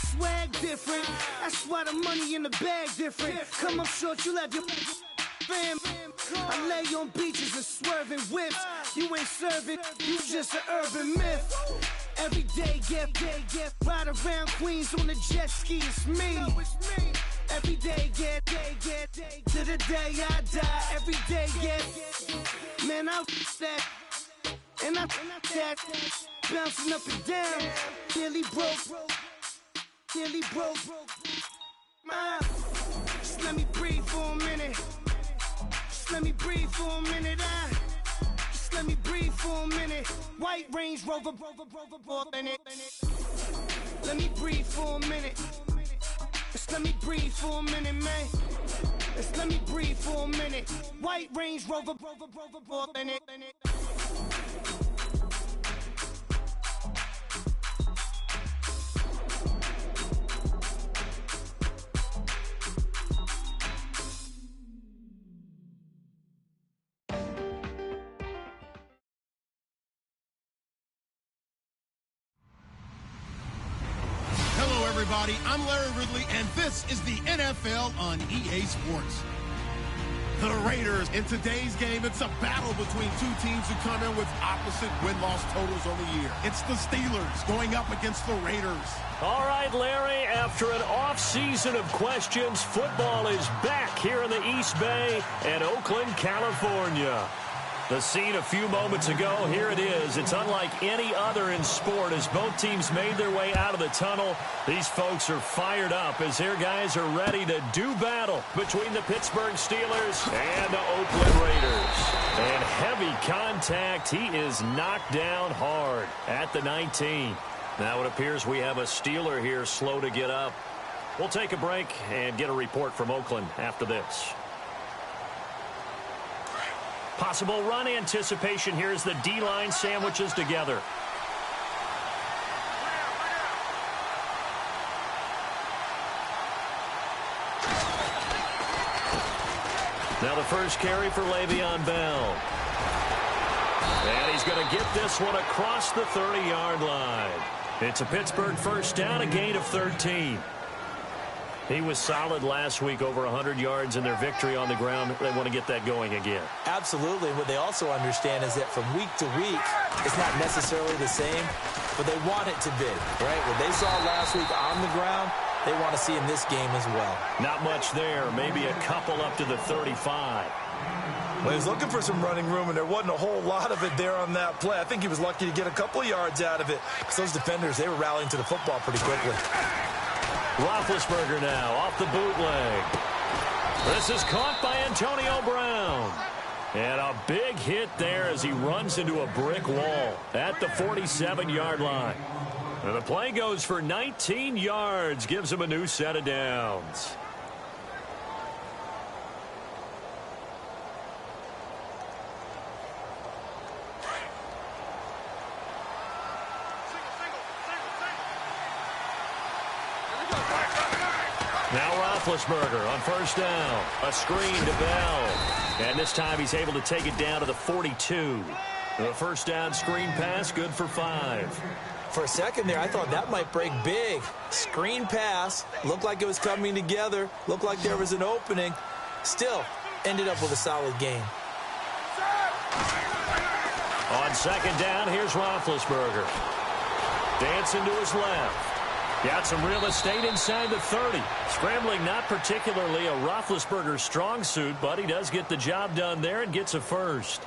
swag different. That's why the money in the bag different. Come up short, you left your fam. I lay on beaches and swerving whips. You ain't serving, you just an urban myth. Every day, get ride around Queens on the jet ski, it's me. Every day, get to the day I die. Every day, get, man, I that, and I that, bouncing up and down, nearly broke. Just let me breathe for a minute. Just let me breathe for a minute. Just let me breathe for a minute. White Range Rover, in it. Let me breathe for a minute. Just let me breathe for a minute, man. Just let me breathe for a minute. White Range Rover, in it. Everybody, I'm Larry Ridley, and this is the NFL on EA Sports. The Raiders, in today's game, it's a battle between two teams who come in with opposite win-loss totals on the year. It's the Steelers going up against the Raiders. All right, Larry, after an off-season of questions, football is back here in the East Bay and Oakland, California. The scene a few moments ago, here it is. It's unlike any other in sport as both teams made their way out of the tunnel. These folks are fired up as their guys are ready to do battle between the Pittsburgh Steelers and the Oakland Raiders. And heavy contact. He is knocked down hard at the 19. Now it appears we have a Steeler here slow to get up. We'll take a break and get a report from Oakland after this. Possible run anticipation here as the D-line sandwiches together. Now the first carry for Le'Veon Bell. And he's going to get this one across the 30-yard line. It's a Pittsburgh first down, a gain of 13. He was solid last week, over 100 yards in their victory on the ground. They want to get that going again. Absolutely. What they also understand is that from week to week, it's not necessarily the same, but they want it to be, right? What they saw last week on the ground, they want to see in this game as well. Not much there. Maybe a couple up to the 35. Well, he was looking for some running room, and there wasn't a whole lot of it there on that play. I think he was lucky to get a couple of yards out of it. Because those defenders, they were rallying to the football pretty quickly. Roethlisberger now off the bootleg. This is caught by Antonio Brown. And a big hit there as he runs into a brick wall at the 47-yard line. And the play goes for 19 yards, gives him a new set of downs. Now Roethlisberger on first down. A screen to Bell. And this time he's able to take it down to the 42. The first down screen pass, good for 5. For a second there, I thought that might break big. Screen pass. Looked like it was coming together. Looked like there was an opening. Still, ended up with a solid game. On second down, here's Roethlisberger. Dancing to his left. Got some real estate inside the 30. Scrambling, not particularly a Roethlisberger strong suit, but he does get the job done there and gets a first.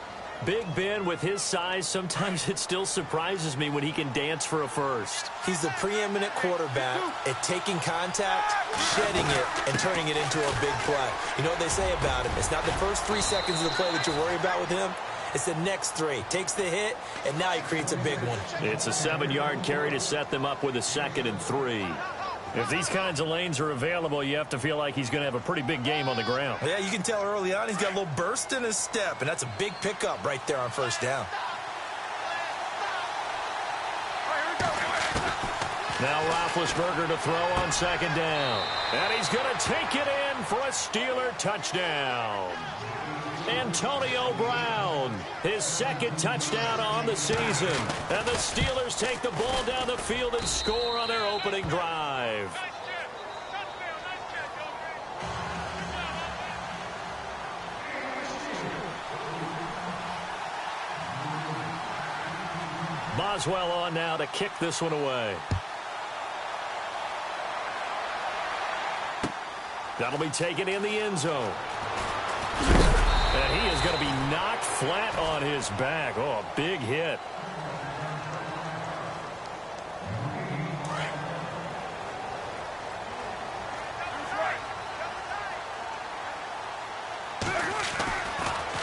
Big Ben, with his size, sometimes it still surprises me when he can dance for a first. He's the preeminent quarterback at taking contact, shedding it, and turning it into a big play. You know what they say about him? It's not the first 3 seconds of the play that you worry about with him. It's the next 3. Takes the hit, and now he creates a big one. It's a 7-yard carry to set them up with a 2nd and 3. If these kinds of lanes are available, you have to feel like he's going to have a pretty big game on the ground. Yeah, you can tell early on he's got a little burst in his step, and that's a big pickup right there on first down. Now Roethlisberger to throw on second down. And he's going to take it in for a Steeler touchdown. Antonio Brown, his second touchdown on the season. And the Steelers take the ball down the field and score on their opening drive. Boswell on now to kick this one away. That'll be taken in the end zone. And he is going to be knocked flat on his back. Oh, a big hit.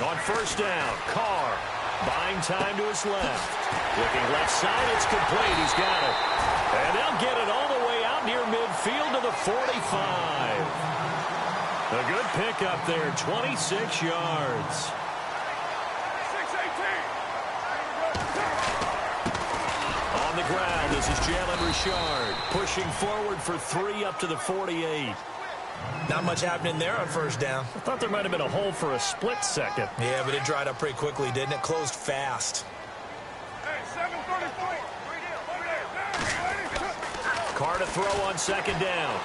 On first down, Carr buying time to his left. Looking left side, it's complete. He's got it. And they'll get it all the way out near midfield to the 45. A good pickup there, 26 yards. On the ground, this is Jalen Richard pushing forward for 3 up to the 48. Not much happening there on first down. I thought there might have been a hole for a split second. Yeah, but it dried up pretty quickly, didn't it? Closed fast. Carr to throw on second down.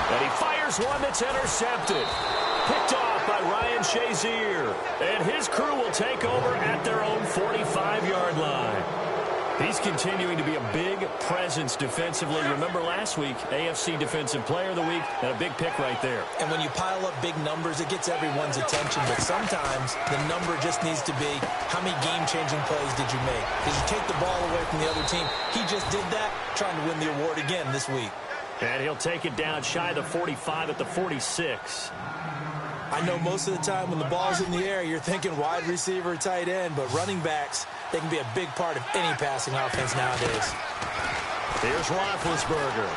And he fires one that's intercepted. Picked off by Ryan Shazier. And his crew will take over at their own 45-yard line. He's continuing to be a big presence defensively. Remember last week, AFC Defensive Player of the Week, and a big pick right there. And when you pile up big numbers, it gets everyone's attention. But sometimes the number just needs to be, how many game-changing plays did you make? Did you take the ball away from the other team? He just did that, trying to win the award again this week. And he'll take it down shy of the 45 at the 46. I know most of the time when the ball's in the air, you're thinking wide receiver, tight end, but running backs, they can be a big part of any passing offense nowadays. Here's Roethlisberger.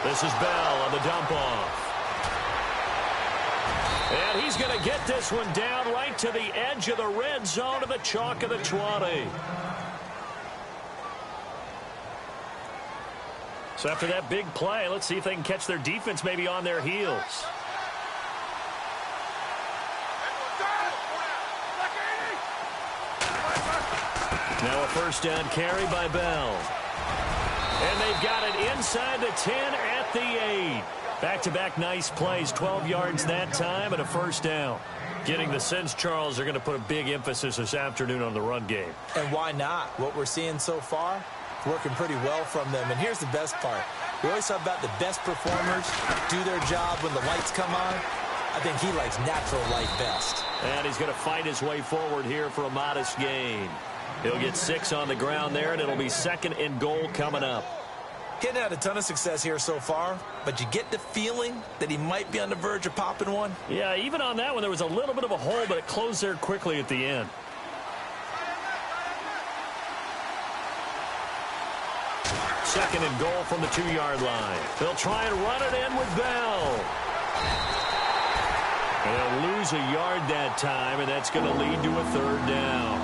This is Bell on the dump off. And he's going to get this one down right to the edge of the red zone of the chalk of the 20. So after that big play, let's see if they can catch their defense maybe on their heels. Now a first down carry by Bell. And they've got it inside the 10 at the 8. Back-to-back nice plays, 12 yards that time and a first down. Getting the sense, Charles, are going to put a big emphasis this afternoon on the run game. And why not? What we're seeing so far, working pretty well from them. And here's the best part. We always talk about the best performers do their job when the lights come on. I think he likes natural light best. And he's going to fight his way forward here for a modest gain. He'll get 6 on the ground there, and it'll be 2nd and goal coming up. Getting had a ton of success here so far, but you get the feeling that he might be on the verge of popping one. Yeah, even on that one, there was a little bit of a hole, but it closed there quickly at the end. Second and goal from the 2-yard line. They'll try and run it in with Bell. They'll lose a yard that time, and that's going to lead to a 3rd down.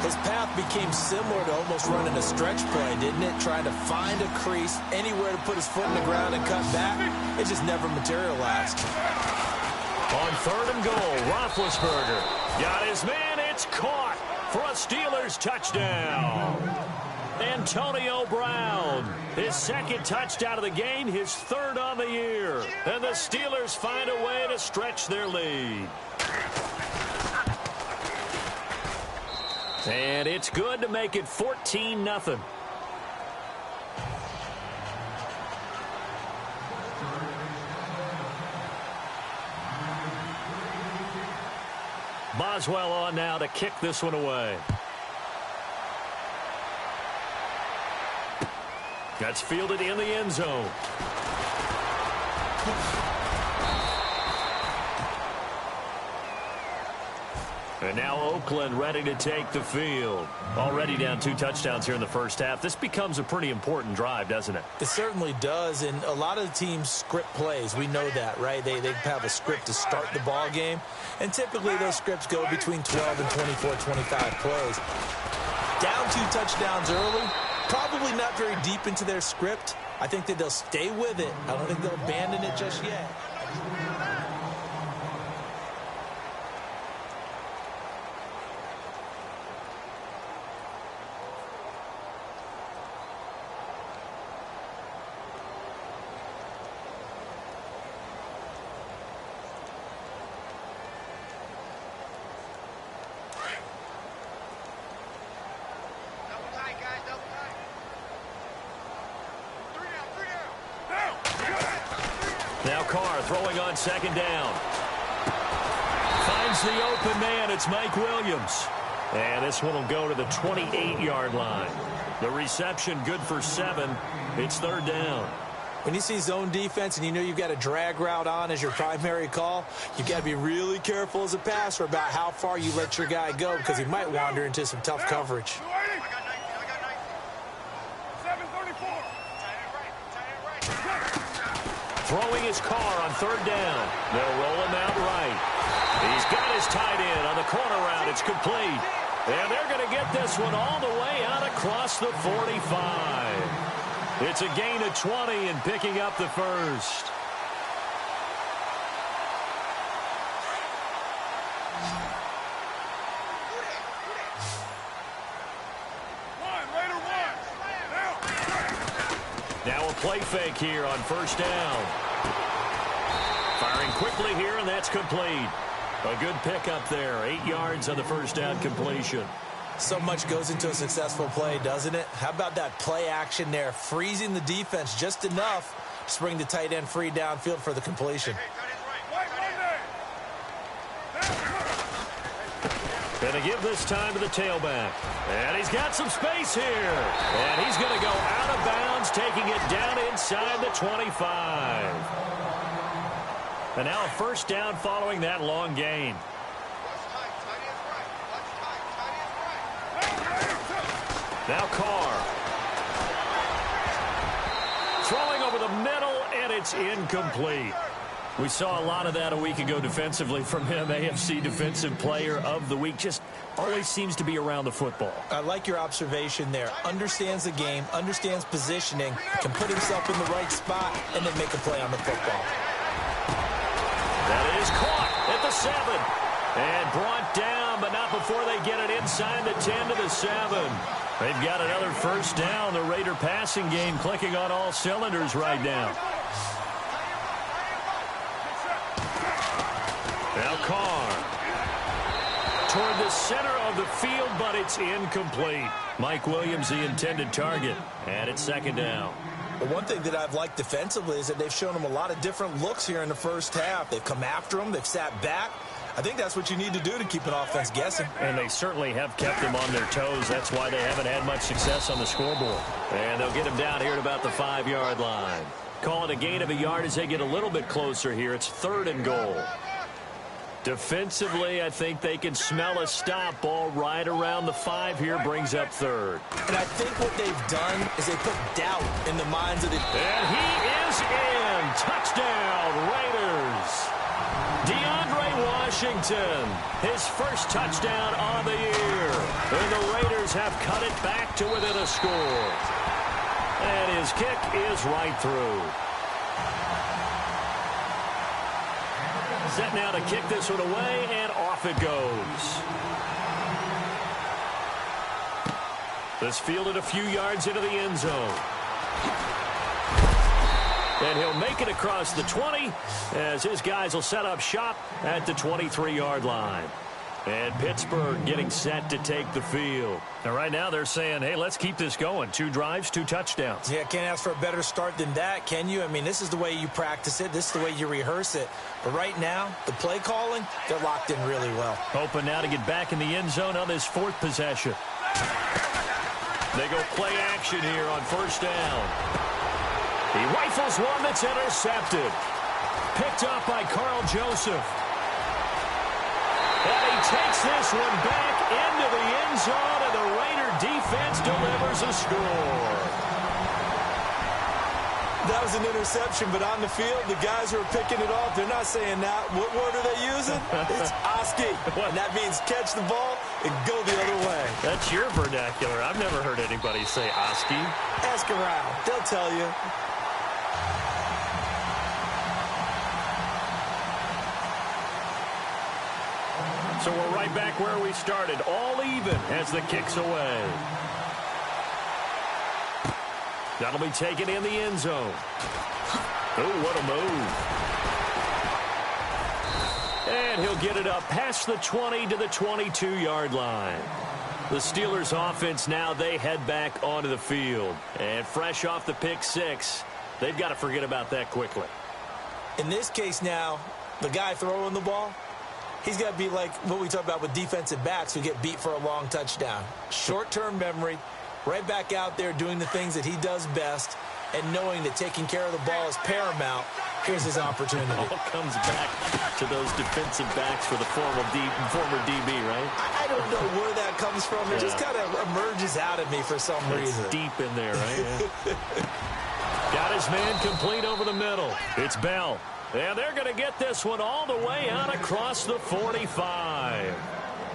His path became similar to almost running a stretch play, didn't it? Trying to find a crease, anywhere to put his foot in the ground and cut back. It just never materialized. On 3rd and goal, Roethlisberger got his man. It's caught for a Steelers touchdown. Antonio Brown, his 2nd touchdown of the game, his 3rd on the year. And the Steelers find a way to stretch their lead. And it's good to make it 14-0. Boswell on now to kick this one away. That's fielded in the end zone. And now Oakland ready to take the field. Already down 2 touchdowns here in the first half. This becomes a pretty important drive, doesn't it? It certainly does, and a lot of the teams script plays. We know that, right? They have a script to start the ball game, and typically those scripts go between 12 and 24, 25 plays. Down 2 touchdowns early, probably not very deep into their script. I think that they'll stay with it. I don't think they'll abandon it just yet. Now Carr throwing on second down. Finds the open man. It's Mike Williams. And this one will go to the 28-yard line. The reception good for 7. It's third down. When you see zone defense and you know you've got a drag route on as your primary call, you've got to be really careful as a passer about how far you let your guy go because he might wander into some tough coverage. Throwing his Carr on third down. They'll roll him out right. He's got his tight end on the corner route. It's complete. And they're going to get this one all the way out across the 45. It's a gain of 20 and picking up the first. Now a play fake here on first down. Firing quickly here, and that's complete. A good pickup there. 8 yards on the first down completion. So much goes into a successful play, doesn't it? How about that play action there, freezing the defense just enough to bring the tight end free downfield for the completion. Going to give this time to the tailback. And he's got some space here. And he's going to go out of bounds, taking it down inside the 25. And now a first down following that long gain. Now Carr. Throwing over the middle, and it's incomplete. We saw a lot of that a week ago defensively from him. AFC Defensive Player of the Week. Just always seems to be around the football. I like your observation there. Understands the game, understands positioning, can put himself in the right spot, and then make a play on the football. That is caught at the 7. And brought down, but not before they get it inside the 10 to the 7. They've got another first down. The Raider passing game clicking on all cylinders right now. Now Carr. Toward the center of the field, but it's incomplete. Mike Williams, the intended target. And it's second down. Well, one thing that I've liked defensively is that they've shown him a lot of different looks here in the first half. They've come after him. They've sat back. I think that's what you need to do to keep an offense guessing. And they certainly have kept them on their toes. That's why they haven't had much success on the scoreboard. And they'll get him down here at about the 5-yard line. Call it a gain of a yard as they get a little bit closer here. It's 3rd and goal. Defensively, I think they can smell a stop. Ball right around the 5 here, brings up 3rd. And I think what they've done is they put doubt in the minds of the... And he is in. Touchdown, Raiders. DeAndre Washington, his first touchdown on the year. And the Raiders have cut it back to within a score. And his kick is right through. Set now to kick this one away, and off it goes. This fielded a few yards into the end zone. And he'll make it across the 20 as his guys will set up shop at the 23-yard line. And Pittsburgh getting set to take the field. And right now they're saying, hey, let's keep this going. 2 drives, 2 touchdowns. Yeah, can't ask for a better start than that, can you? I mean, this is the way you practice it. This is the way you rehearse it. But right now, the play calling, they're locked in really well. Hoping now to get back in the end zone on this 4th possession. They go play action here on first down. He rifles one that's intercepted. Picked up by Carl Joseph. And he takes this one back into the end zone, and the Raider defense delivers a score. That was an interception, but on the field, the guys who are picking it off, they're not saying that. What word are they using? It's Oski. And that means catch the ball and go the other way. That's your vernacular. I've never heard anybody say Oski. Ask around. They'll tell you. So we're right back where we started, all even as the kick's away. That'll be taken in the end zone. Oh, what a move. And he'll get it up past the 20 to the 22-yard line. The Steelers offense now, they head back onto the field. And fresh off the pick 6, they've got to forget about that quickly. In this case now, the guy throwing the ball, he's got to be like what we talk about with defensive backs who get beat for a long touchdown. Short-term memory, right back out there doing the things that he does best, and knowing that taking care of the ball is paramount. Here's his opportunity. It all comes back to those defensive backs for the former DB, right? I don't know where that comes from. It just kind of emerges out of me for some reason. It's deep in there, right? Yeah. Got his man complete over the middle. It's Bell. And they're going to get this one all the way out across the 45.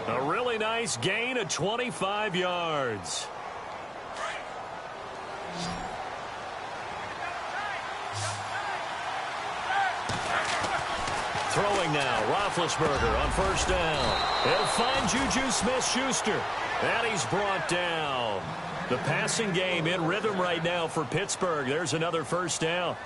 A really nice gain of 25 yards. Throwing now, Roethlisberger on first down. He'll find Juju Smith-Schuster. And he's brought down. The passing game in rhythm right now for Pittsburgh. There's another first down.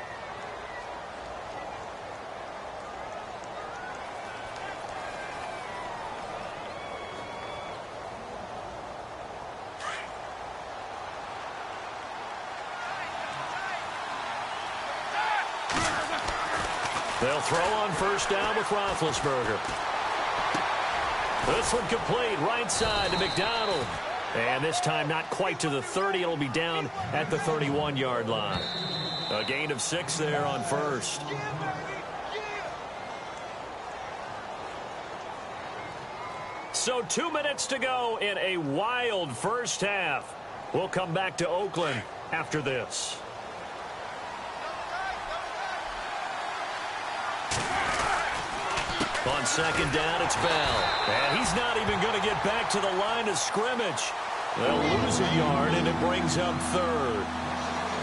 They'll throw on first down with Roethlisberger. This one complete, right side to McDonald. And this time not quite to the 30. It'll be down at the 31-yard line. A gain of 6 there on first. So 2 minutes to go in a wild first half. We'll come back to Oakland after this. On second down, it's Bell. And he's not even going to get back to the line of scrimmage. They'll lose a yard, and it brings up third.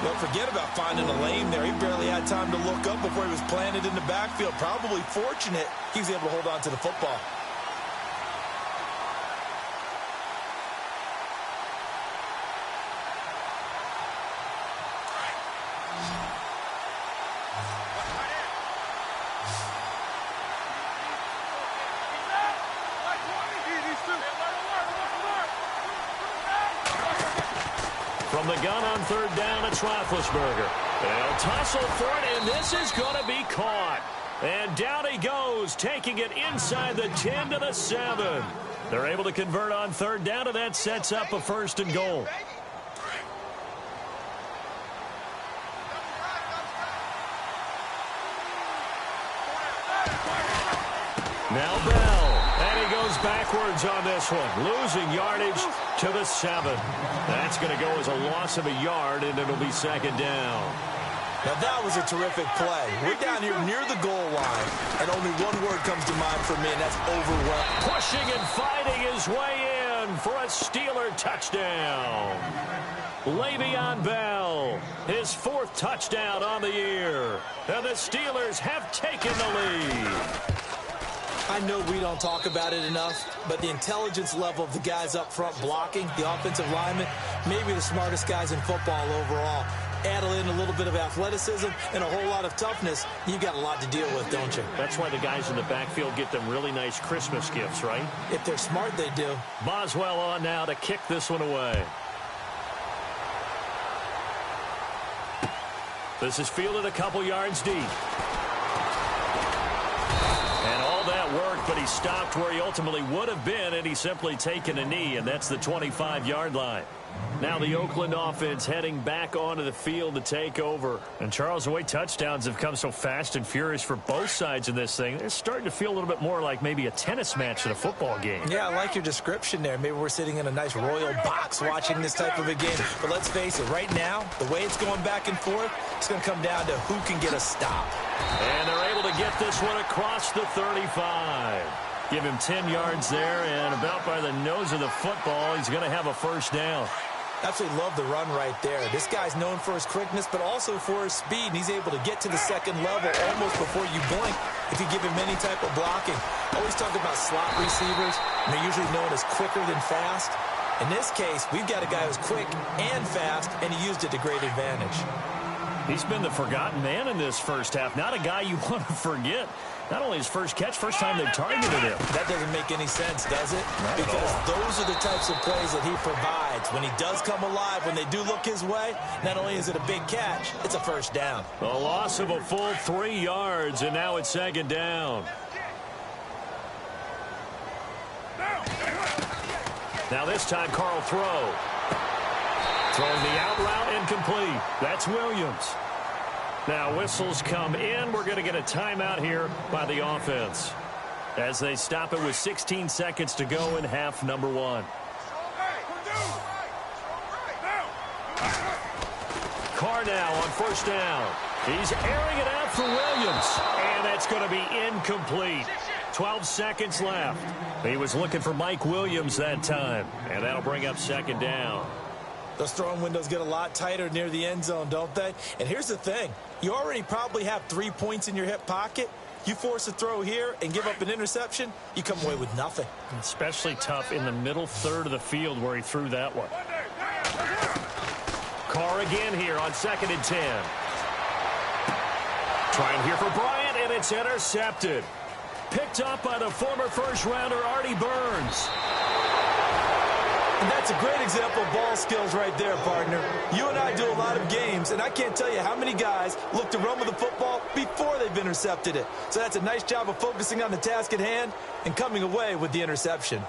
Don't forget about finding a lane there. He barely had time to look up before he was planted in the backfield. Probably fortunate he was able to hold on to the football. From the gun on third down, it's Roethlisberger. They'll tussle for it, and this is going to be caught. And down he goes, taking it inside the 10 to the 7. They're able to convert on third down, and that sets up a first and goal. Now Bell, and he goes backwards on this one, losing yardage to the 7. That's going to go as a loss of a yard, and it'll be second down. Now that was a terrific play. We're down here near the goal line, and only one word comes to mind for me, and that's overwhelmed. Pushing and fighting his way in for a Steeler touchdown. Le'Veon Bell, his 4th touchdown on the year. And the Steelers have taken the lead. I know we don't talk about it enough, but the intelligence level of the guys up front blocking, the offensive linemen, maybe the smartest guys in football overall. Add in a little bit of athleticism and a whole lot of toughness, you've got a lot to deal with, don't you? That's why the guys in the backfield get them really nice Christmas gifts, right? If they're smart, they do. Boswell on now to kick this one away. This is fielded a couple yards deep. And all that work, but he stopped where he ultimately would have been, and he's simply taken a knee, and that's the 25-yard line. Now the Oakland offense heading back onto the field to take over. And Charles, the way touchdowns have come so fast and furious for both sides in this thing, it's starting to feel a little bit more like maybe a tennis match than a football game. Yeah, I like your description there. Maybe we're sitting in a nice royal box watching this type of a game. But let's face it, right now, the way it's going back and forth, it's going to come down to who can get a stop. And they're able to get this one across the 35. Give him 10 yards there, and about by the nose of the football, he's going to have a first down. Absolutely love the run right there. This guy's known for his quickness, but also for his speed. And he's able to get to the second level almost before you blink if you give him any type of blocking. Always talk about slot receivers, and they're usually known as quicker than fast. In this case, we've got a guy who's quick and fast, and he used it to great advantage. He's been the forgotten man in this first half. Not a guy you want to forget. Not only his first catch, first time they've targeted him. That doesn't make any sense, does it? Because those are the types of plays that he provides. When he does come alive, when they do look his way, not only is it a big catch, it's a first down. A loss of a full 3 yards, and now it's second down. Now this time, Carl throw. Throwing the out route incomplete. That's Williams. Now whistles come in. We're going to get a timeout here by the offense as they stop it with 16 seconds to go in half number 1. Carr now on first down. He's airing it out for Williams, and that's going to be incomplete. 12 seconds left. He was looking for Mike Williams that time, and that'll bring up second down. Those throwing windows get a lot tighter near the end zone, don't they? And here's the thing. You already probably have 3 points in your hip pocket. You force a throw here and give up an interception, you come away with nothing. Especially tough in the middle third of the field where he threw that one. Carr again here on 2nd and 10. Trying here for Bryant, and it's intercepted. Picked up by the former first-rounder Artie Burns. And that's a great example of ball skills right there, partner. You and I do a lot of games, and I can't tell you how many guys look to run with the football before they've intercepted it. So that's a nice job of focusing on the task at hand and coming away with the interception.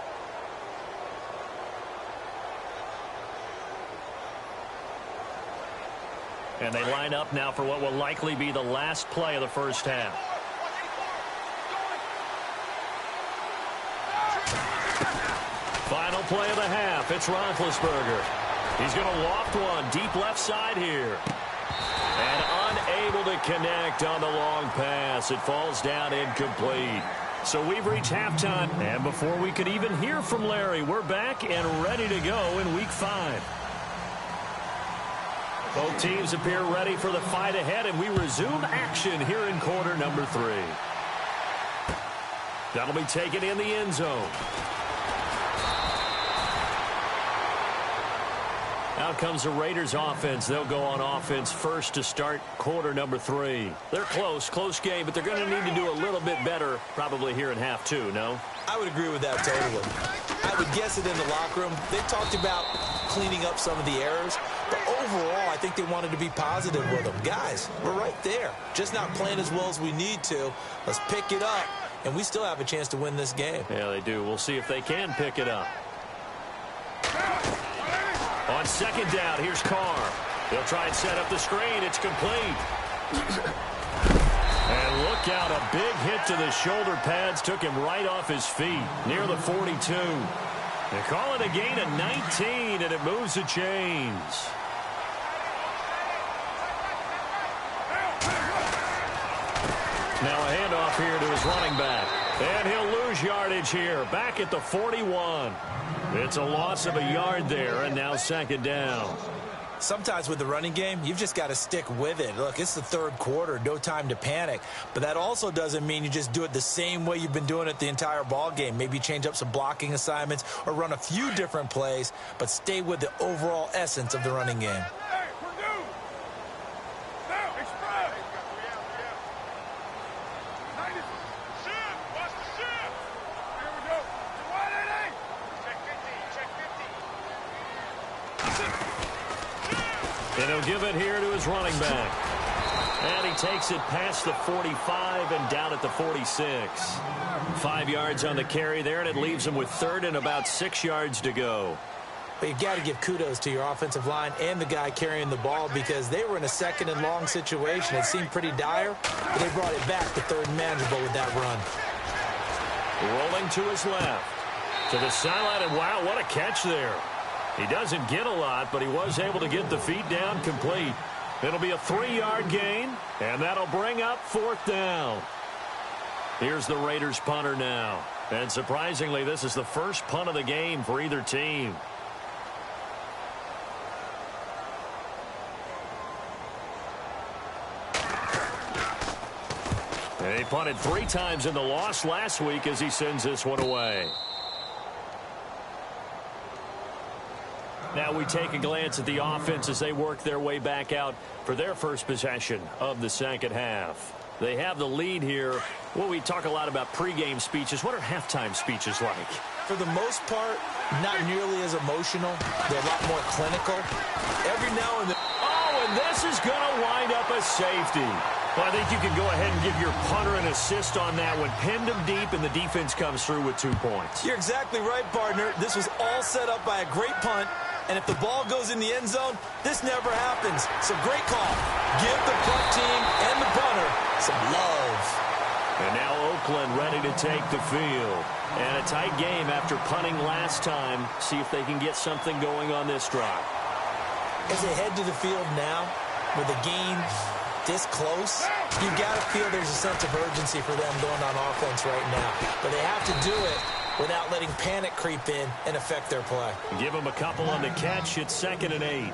And they line up now for what will likely be the last play of the first half. Final play of the half. It's Roethlisberger. He's going to loft one deep left side here. And unable to connect on the long pass. It falls down incomplete. So we've reached halftime. And before we could even hear from Larry, we're back and ready to go in Week 5. Both teams appear ready for the fight ahead, and we resume action here in quarter number 3. That'll be taken in the end zone. Out comes the Raiders offense. They'll go on offense first to start quarter number 3. They're close game, but they're going to need to do a little bit better probably here in half 2, no? I would agree with that totally. I would guess it in the locker room. They talked about cleaning up some of the errors, but overall I think they wanted to be positive with them. Guys, we're right there. Just not playing as well as we need to. Let's pick it up, and we still have a chance to win this game. Yeah, they do. We'll see if they can pick it up. On second down, here's Carr. He'll try and set up the screen. It's complete. And look out, a big hit to the shoulder pads. Took him right off his feet, near the 42. They call it a gain of 19, and it moves the chains. Now a handoff here to his running back. And he'll lose yardage here, back at the 41. It's a loss of a yard there, and now second down. Sometimes with the running game, you've just got to stick with it. Look, it's the third quarter, no time to panic. But that also doesn't mean you just do it the same way you've been doing it the entire ball game. Maybe change up some blocking assignments or run a few different plays, but stay with the overall essence of the running game. And he'll give it here to his running back. And he takes it past the 45 and down at the 46. 5 yards on the carry there, and it leaves him with third and about 6 yards to go. But you've got to give kudos to your offensive line and the guy carrying the ball because they were in a second and long situation. It seemed pretty dire, but they brought it back to third and manageable with that run. Rolling to his left. To the sideline, and wow, what a catch there. He doesn't get a lot, but he was able to get the feet down complete. It'll be a 3-yard gain, and that'll bring up fourth down. Here's the Raiders punter now. And surprisingly, this is the first punt of the game for either team. And he punted 3 times in the loss last week as he sends this one away. Now we take a glance at the offense as they work their way back out for their first possession of the second half. They have the lead here. Well, we talk a lot about pregame speeches. What are halftime speeches like? For the most part, not nearly as emotional. They're a lot more clinical. Every now and then. Oh, and this is going to wind up a safety. Well, I think you can go ahead and give your punter an assist on that one. Pinned him deep, and the defense comes through with 2 points. You're exactly right, partner. This was all set up by a great punt. And if the ball goes in the end zone, this never happens. So great call. Give the punt team and the punter some love. And now Oakland ready to take the field. And a tight game after punting last time. See if they can get something going on this drive. As they head to the field now, with the game this close, you've got to feel there's a sense of urgency for them going on offense right now. But they have to do it without letting panic creep in and affect their play. Give them a couple on the catch. It's 2nd and 8.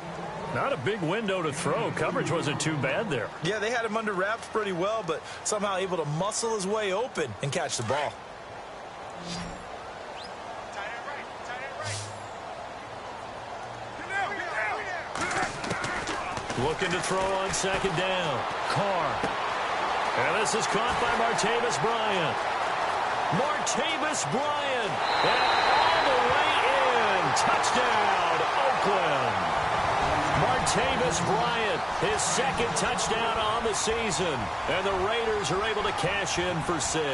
Not a big window to throw. Coverage wasn't too bad there. Yeah, they had him under wraps pretty well, but somehow able to muscle his way open and catch the ball. Looking to throw on 2nd down. Carr. And this is caught by Martavis Bryant. Martavis Bryant. And all the way in. Touchdown, Oakland. Martavis Bryant, his 2nd touchdown on the season. And the Raiders are able to cash in for 6.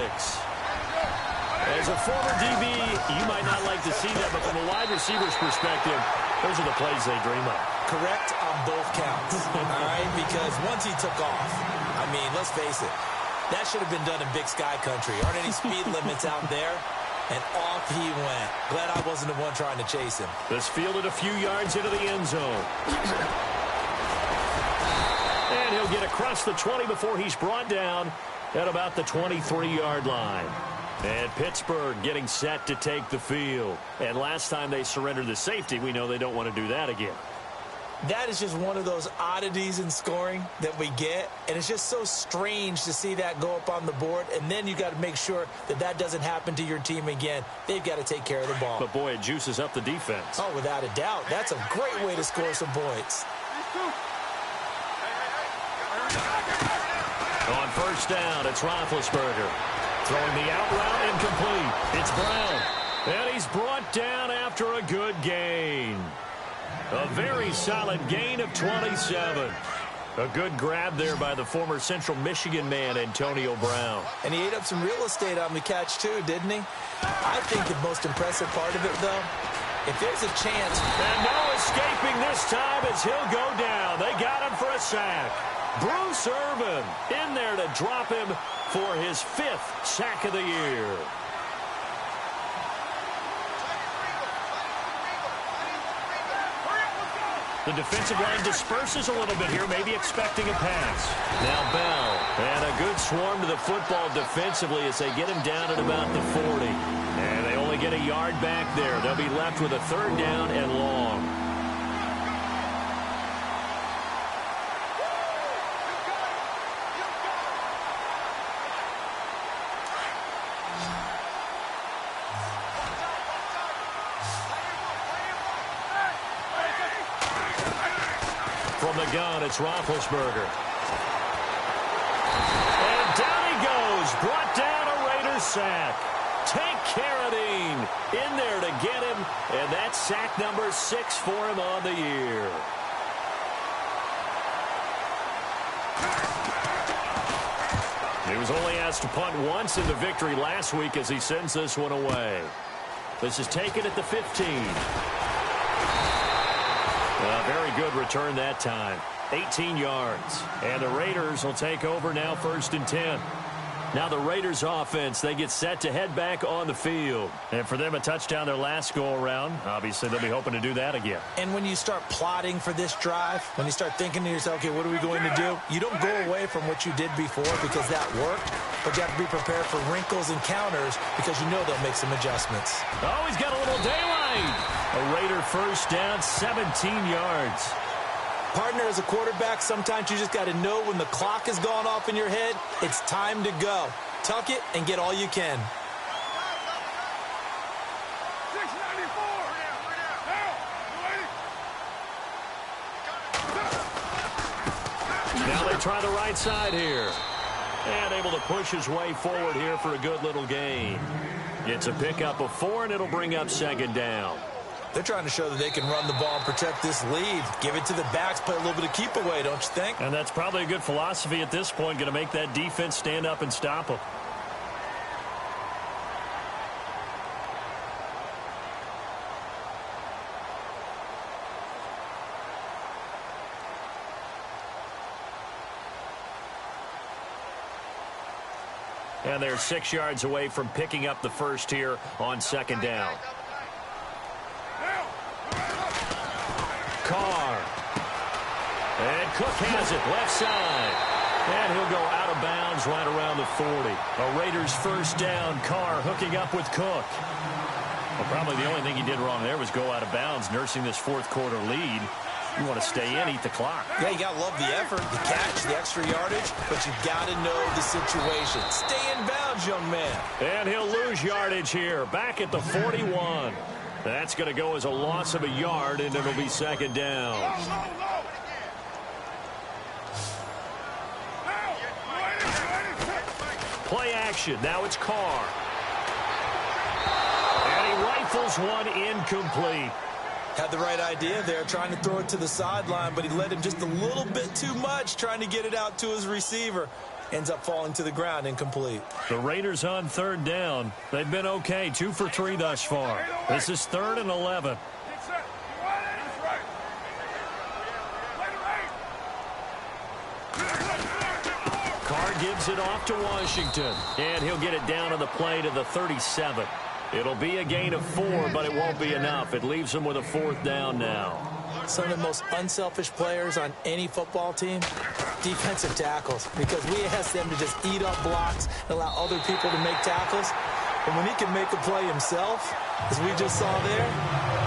As a former DB, you might not like to see that, but from a wide receiver's perspective, those are the plays they dream of. Correct on both counts, all right? Because once he took off, I mean, let's face it, that should have been done in Big Sky Country. Aren't any speed limits out there? And off he went. Glad I wasn't the one trying to chase him. This fielded a few yards into the end zone. And he'll get across the 20 before he's brought down at about the 23-yard line. And Pittsburgh getting set to take the field. And last time they surrendered the safety, we know they don't want to do that again. That is just one of those oddities in scoring that we get. And it's just so strange to see that go up on the board. And then you got to make sure that that doesn't happen to your team again. They've got to take care of the ball. But, boy, it juices up the defense. Oh, without a doubt. That's a great way to score some points. On 1st down, it's Roethlisberger. Throwing the out route incomplete. It's Brown. And he's brought down after a good gain. A very solid gain of 27. A good grab there by the former Central Michigan man, Antonio Brown. And he ate up some real estate on the catch, too, didn't he? I think the most impressive part of it, though, if there's a chance. And no escaping this time as he'll go down. They got him for a sack. Bruce Irvin in there to drop him for his 5th sack of the year. The defensive line disperses a little bit here, maybe expecting a pass. Now Bell, and a good swarm to the football defensively as they get him down at about the 40. And they only get a yard back there. They'll be left with a 3rd down and long. From the gun, it's Roethlisberger. And down he goes. Brought down a Raiders sack. Take Carradine in there to get him. And that's sack number 6 for him on the year. He was only asked to punt once in the victory last week as he sends this one away. This is taken at the 15. A very good return that time. 18 yards. And the Raiders will take over now 1st and 10. Now the Raiders offense, they get set to head back on the field. And for them, a touchdown their last go-around. Obviously, they'll be hoping to do that again. And when you start plotting for this drive, when you start thinking to yourself, okay, what are we going to do? You don't go away from what you did before because that worked. But you have to be prepared for wrinkles and counters because you know they'll make some adjustments. Oh, he's got a little daylight. A Raider 1st down, 17 yards. Partner, as a quarterback, sometimes you just got to know when the clock has gone off in your head, it's time to go. Tuck it and get all you can. Now they try the right side here. And able to push his way forward here for a good little gain. It's a pickup of 4, and it'll bring up second down. They're trying to show that they can run the ball and protect this lead. Give it to the backs, play a little bit of keep away, don't you think? And that's probably a good philosophy at this point, going to make that defense stand up and stop them. And they're 6 yards away from picking up the first here on second down. Carr. And Cook has it, left side. And he'll go out of bounds right around the 40. A Raiders first down. Carr hooking up with Cook. Well, probably the only thing he did wrong there was go out of bounds, nursing this fourth quarter lead. You want to stay in, eat the clock. Yeah, you got to love the effort, the catch, the extra yardage, but you got to know the situation. Stay in bounds, young man. And he'll lose yardage here, back at the 41. That's going to go as a loss of a yard, and it'll be second down. Play action. Now it's Carr. And he rifles one incomplete. Had the right idea there, trying to throw it to the sideline, but he led him just a little bit too much, trying to get it out to his receiver. Ends up falling to the ground, incomplete. The Raiders on third down. They've been okay, 2 for 3 thus far. This is 3rd and 11. Carr gives it off to Washington, and he'll get it down on the play to the 37. It'll be a gain of 4, but it won't be enough. It leaves them with a 4th down now. Some of the most unselfish players on any football team, defensive tackles, because we ask them to just eat up blocks and allow other people to make tackles. And when he can make a play himself, as we just saw there,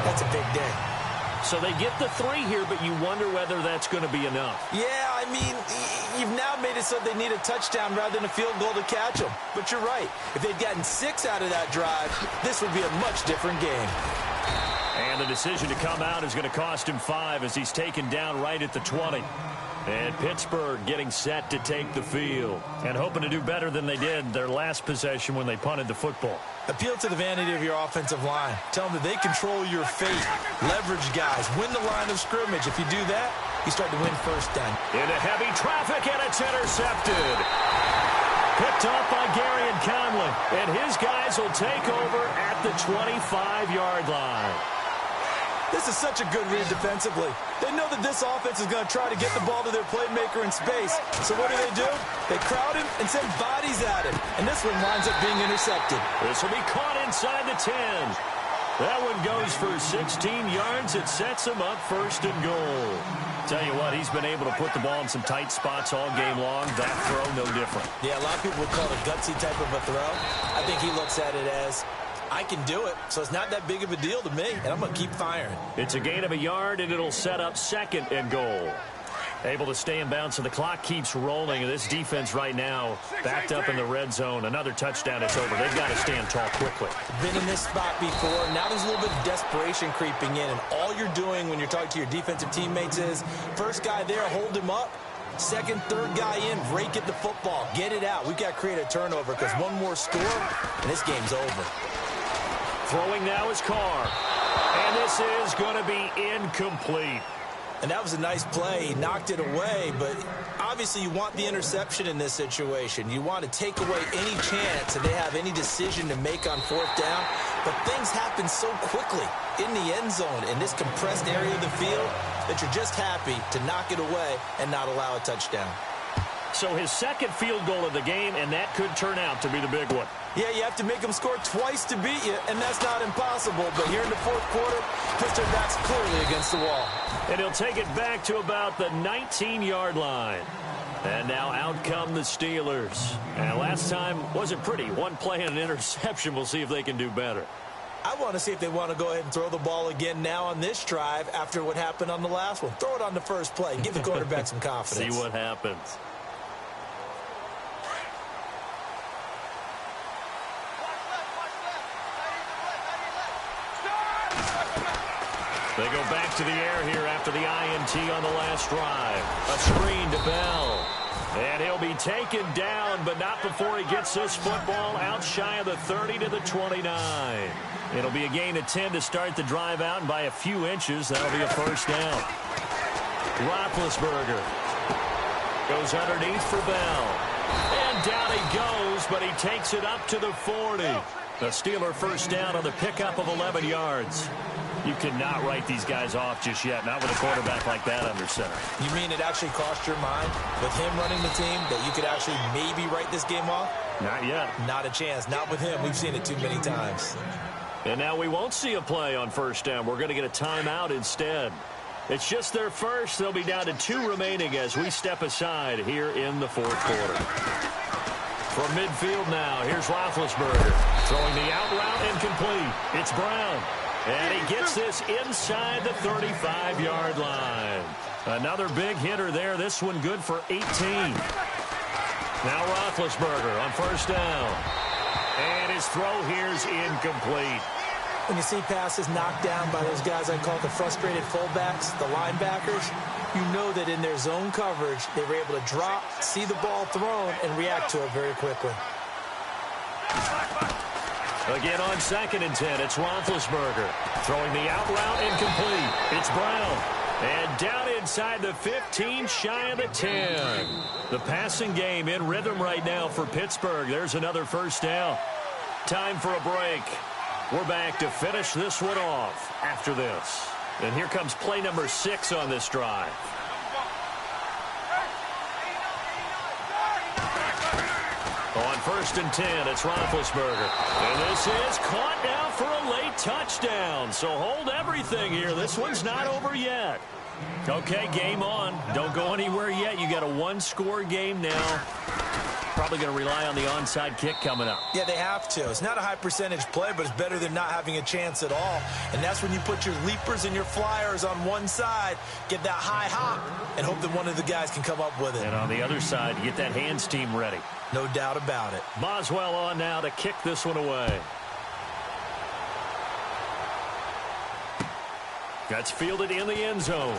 that's a big day. So they get the 3 here, but you wonder whether that's going to be enough. Yeah, I mean, you've now made it so they need a touchdown rather than a field goal to catch them. But you're right. If they'd gotten 6 out of that drive, this would be a much different game. And the decision to come out is going to cost him 5 as he's taken down right at the 20. And Pittsburgh getting set to take the field and hoping to do better than they did their last possession when they punted the football. Appeal to the vanity of your offensive line. Tell them that they control your fate. Leverage guys. Win the line of scrimmage. If you do that, you start to win first down. Into heavy traffic, and it's intercepted. Picked off by Gary and Conley. And his guys will take over at the 25-yard line. This is such a good read defensively. They know that this offense is going to try to get the ball to their playmaker in space. So what do? They crowd him and send bodies at him. And this one winds up being intercepted. This will be caught inside the 10. That one goes for 16 yards. It sets him up 1st and goal. Tell you what, he's been able to put the ball in some tight spots all game long. That throw, no different. Yeah, a lot of people would call it a gutsy type of a throw. I think he looks at it as, I can do it, so it's not that big of a deal to me, and I'm going to keep firing. It's a gain of a yard, and it'll set up 2nd and goal. Able to stay in bounds, so the clock keeps rolling. And this defense right now backed up in the red zone. Another touchdown, it's over. They've got to stand tall quickly. Been in this spot before. Now there's a little bit of desperation creeping in, and all you're doing when you're talking to your defensive teammates is, first guy there, hold him up. Second, third guy in, rake at the football. Get it out. We've got to create a turnover because one more score, and this game's over. Throwing now is Carr. And this is going to be incomplete. And that was a nice play. He knocked it away, but obviously you want the interception in this situation. You want to take away any chance that they have any decision to make on 4th down. But things happen so quickly in the end zone in this compressed area of the field that you're just happy to knock it away and not allow a touchdown. So his 2nd field goal of the game, and that could turn out to be the big one. Yeah, you have to make them score twice to beat you, and that's not impossible. But here in the 4th quarter, puts their backs clearly against the wall. And he'll take it back to about the 19-yard line. And now out come the Steelers. And last time wasn't pretty. One play and an interception. We'll see if they can do better. I want to see if they want to go ahead and throw the ball again now on this drive after what happened on the last one. Throw it on the first play. Give the quarterback some confidence. See what happens. They go back to the air here after the INT on the last drive. A screen to Bell. And he'll be taken down, but not before he gets this football out shy of the 30 to the 29. It'll be a gain of 10 to start the drive out, and by a few inches, that'll be a first down. Roethlisberger goes underneath for Bell. And down he goes, but he takes it up to the 40. The Steeler first down on the pickup of 11 yards. You cannot write these guys off just yet, not with a quarterback like that under center. You mean it actually crossed your mind with him running the team that you could actually maybe write this game off? Not yet. Not a chance. Not with him. We've seen it too many times. And now we won't see a play on first down. We're going to get a timeout instead. It's just their first. They'll be down to 2 remaining as we step aside here in the fourth quarter. From midfield now, here's Roethlisberger. Throwing the out route incomplete. It's Brown. And he gets this inside the 35-yard line. Another big hitter there. This one good for 18. Now Roethlisberger on first down. And his throw here is incomplete. When you see passes knocked down by those guys I call the frustrated fullbacks, the linebackers, you know that in their zone coverage, they were able to drop, see the ball thrown, and react to it very quickly. Again on 2nd and 10, it's Roethlisberger. Throwing the out route incomplete. It's Brown. And down inside the 15, shy of the 10. The passing game in rhythm right now for Pittsburgh. There's another first down. Time for a break. We're back to finish this one off after this. And here comes play number 6 on this drive. On 1st and 10, it's Roethlisberger. And this is caught now for a late touchdown. So hold everything here. This one's not over yet. Okay, game on. Don't go anywhere yet. You got a 1-score game now. Probably going to rely on the onside kick coming up. Yeah, they have to. It's not a high percentage play, but it's better than not having a chance at all. And that's when you put your leapers and your flyers on one side, get that high hop, and hope that one of the guys can come up with it. And on the other side, get that hands team ready. No doubt about it. Boswell on now to kick this one away. That's fielded in the end zone.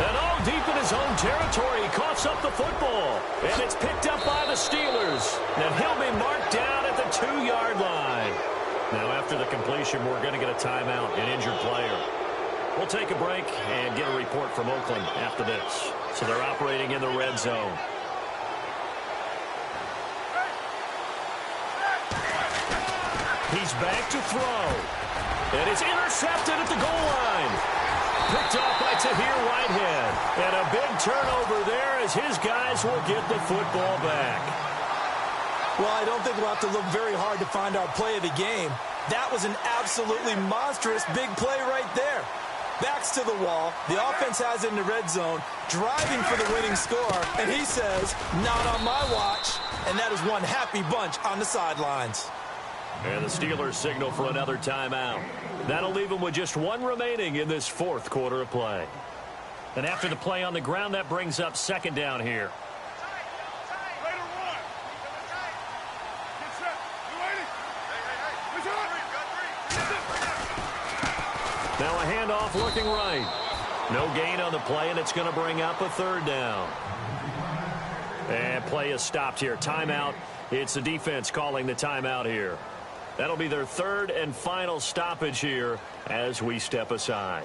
And deep in his own territory, he coughs up the football. And it's picked up by the Steelers. And he'll be marked down at the 2-yard line. Now, after the completion, we're going to get a timeout, an injured player. We'll take a break and get a report from Oakland after this. So they're operating in the red zone. He's back to throw. And it's intercepted at the goal line. Picked off by Tahir Whitehead. And a big turnover there as his guys will get the football back. Well, I don't think we'll have to look very hard to find our play of the game. That was an absolutely monstrous big play right there. Backs to the wall. The offense has it in the red zone, driving for the winning score. And he says, not on my watch. And that is one happy bunch on the sidelines. And the Steelers signal for another timeout. That'll leave them with just 1 remaining in this fourth quarter of play. And after the play on the ground, that brings up 2nd down here. Now a handoff looking right. No gain on the play, and it's going to bring up a 3rd down. And play is stopped here. Timeout. It's the defense calling the timeout here. That'll be their 3rd and final stoppage here as we step aside.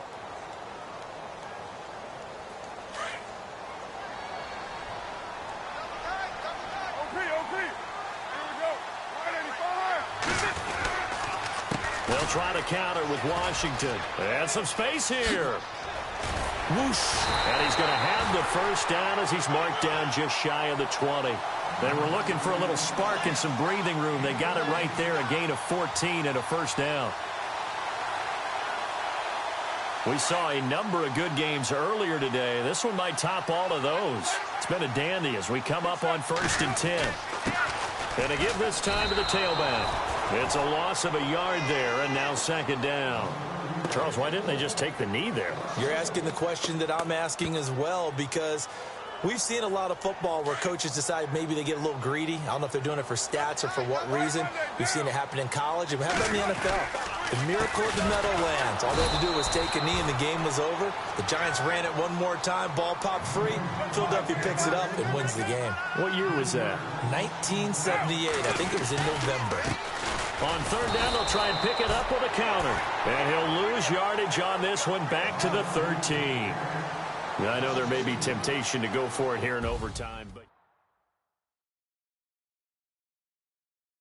They'll try to counter with Washington. And some space here. Whoosh. And he's going to have the first down as he's marked down just shy of the 20. They were looking for a little spark and some breathing room. They got it right there, a gain of 14 and a first down. We saw a number of good games earlier today. This one might top all of those. It's been a dandy as we come up on 1st and 10. And to give this time to the tailback. It's a loss of a yard there, and now 2nd down. Charles, why didn't they just take the knee there? You're asking the question that I'm asking as well, because We've seen a lot of football where coaches decide maybe they get a little greedy. I don't know if they're doing it for stats or for what reason. We've seen it happen in college, and we have it in the NFL. The miracle of the Meadowlands. All they had to do was take a knee, and the game was over. The Giants ran it one more time. Ball popped free. Philadelphia picks it up and wins the game. What year was that? 1978. I think it was in November. On third down, they'll try and pick it up with a counter. And he'll lose yardage on this one, back to the 13. I know there may be temptation to go for it here in overtime, but